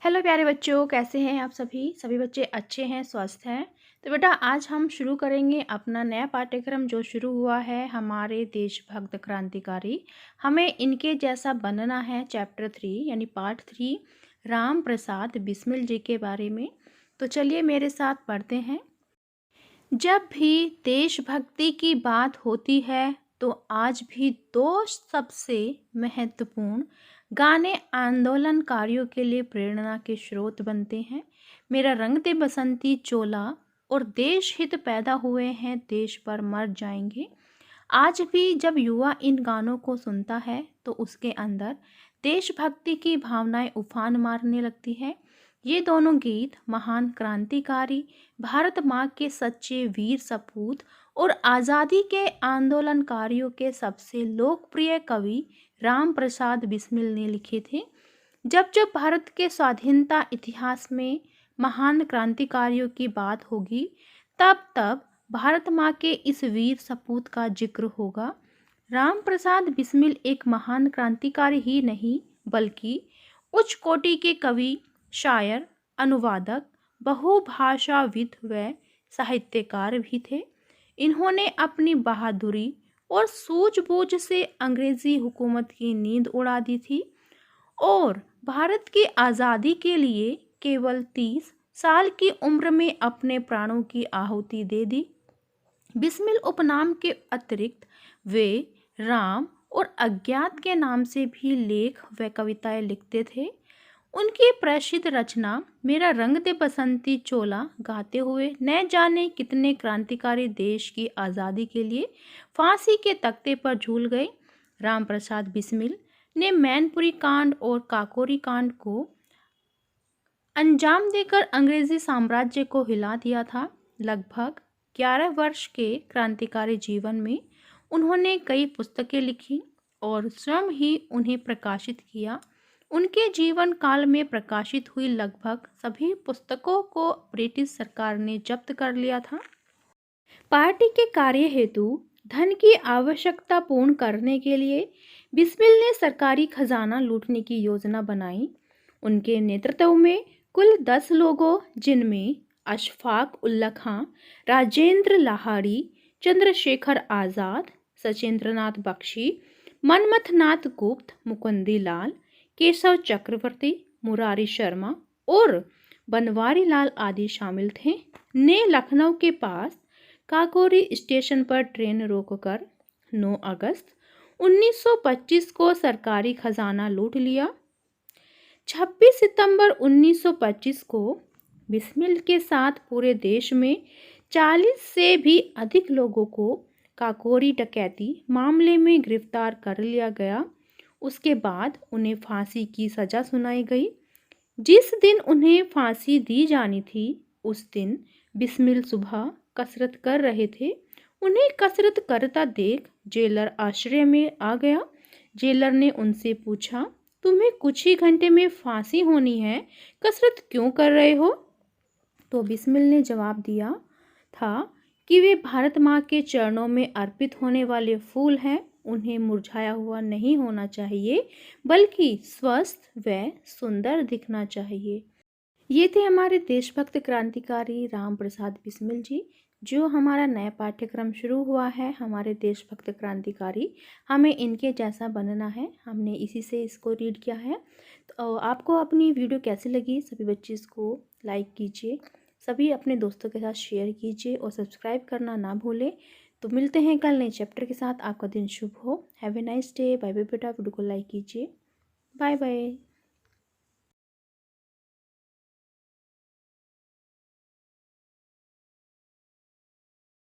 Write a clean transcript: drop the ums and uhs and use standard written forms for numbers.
Hello प्यारे बच्चों, कैसे हैं आप सभी बच्चे अच्छे हैं, स्वस्थ हैं। तो बेटा आज हम शुरू करेंगे अपना नया पाठ्यक्रम जो शुरू हुआ है हमारे देशभक्त क्रांतिकारी हमें इनके जैसा बनना है। चैप्टर 3 यानी पार्ट 3 राम प्रसाद बिस्मिल जी के बारे में। तो चलिए मेरे साथ पढ़ते हैं। जब भी देशभक्ति की बात होती है तो आज भी दो सबसे महत्वपूर्ण गाने आंदोलनकारियों के लिए प्रेरणा के स्रोत बनते हैं। मेरा रंग दे बसंती चोला और देश हित पैदा हुए हैं, देश पर मर जाएंगे। आज भी जब युवा इन गानों को सुनता है तो उसके अंदर देशभक्ति की भावनाएं उफान मारने लगती है। ये दोनों गीत महान क्रांतिकारी, भारत माँ के सच्चे वीर सपूत और आज़ादी के आंदोलनकारियों के सबसे लोकप्रिय कवि राम प्रसाद बिस्मिल ने लिखे थे। जब जब भारत के स्वाधीनता इतिहास में महान क्रांतिकारियों की बात होगी तब तब भारत माँ के इस वीर सपूत का जिक्र होगा। राम प्रसाद बिस्मिल एक महान क्रांतिकारी ही नहीं बल्कि उच्च कोटि के कवि, शायर, अनुवादक, बहुभाषाविद व साहित्यकार भी थे। इन्होंने अपनी बहादुरी और सूझबूझ से अंग्रेजी हुकूमत की नींद उड़ा दी थी और भारत की आज़ादी के लिए केवल 30 साल की उम्र में अपने प्राणों की आहुति दे दी। बिस्मिल उपनाम के अतिरिक्त वे राम और अज्ञात के नाम से भी लेख व कविताएं लिखते थे। उनकी प्रसिद्ध रचना मेरा रंग दे बसंती चोला गाते हुए न जाने कितने क्रांतिकारी देश की आज़ादी के लिए फांसी के तख्ते पर झूल गए। राम प्रसाद बिस्मिल ने मैनपुरी कांड और काकोरी कांड को अंजाम देकर अंग्रेजी साम्राज्य को हिला दिया था। लगभग 11 वर्ष के क्रांतिकारी जीवन में उन्होंने कई पुस्तकें लिखी और स्वयं ही उन्हें प्रकाशित किया। उनके जीवन काल में प्रकाशित हुई लगभग सभी पुस्तकों को ब्रिटिश सरकार ने जब्त कर लिया था। पार्टी के कार्य हेतु धन की आवश्यकता पूर्ण करने के लिए बिस्मिल ने सरकारी खजाना लूटने की योजना बनाई। उनके नेतृत्व में कुल 10 लोगों, जिनमें अशफाक उल्ला खां, राजेंद्र लाहारी, चंद्रशेखर आज़ाद, सचेंद्रनाथ बख्शी, मनमथनाथ गुप्त, मुकुंदी लाल, केशव चक्रवर्ती, मुरारी शर्मा और बनवारी लाल आदि शामिल थे, ने लखनऊ के पास काकोरी स्टेशन पर ट्रेन रोककर 9 अगस्त 1925 को सरकारी खजाना लूट लिया। 26 सितंबर 1925 को बिस्मिल के साथ पूरे देश में 40 से भी अधिक लोगों को काकोरी डकैती मामले में गिरफ्तार कर लिया गया। उसके बाद उन्हें फांसी की सज़ा सुनाई गई। जिस दिन उन्हें फांसी दी जानी थी उस दिन बिस्मिल सुबह कसरत कर रहे थे। उन्हें कसरत करता देख जेलर आश्रय में आ गया। जेलर ने उनसे पूछा, तुम्हें कुछ ही घंटे में फांसी होनी है, कसरत क्यों कर रहे हो? तो बिस्मिल ने जवाब दिया था कि वे भारत माँ के चरणों में अर्पित होने वाले फूल हैं, उन्हें मुरझाया हुआ नहीं होना चाहिए बल्कि स्वस्थ व सुंदर दिखना चाहिए। ये थे हमारे देशभक्त क्रांतिकारी राम प्रसाद बिस्मिल जी। जो हमारा नया पाठ्यक्रम शुरू हुआ है हमारे देशभक्त क्रांतिकारी हमें इनके जैसा बनना है, हमने इसी से इसको रीड किया है। तो आपको अपनी वीडियो कैसी लगी? सभी बच्चे इसको लाइक कीजिए, सभी अपने दोस्तों के साथ शेयर कीजिए और सब्सक्राइब करना ना भूलें। तो मिलते हैं कल नए चैप्टर के साथ। आपका दिन शुभ हो। Have a nice day. Bye bye बेटा। वीडियो को लाइक कीजिए। Bye bye.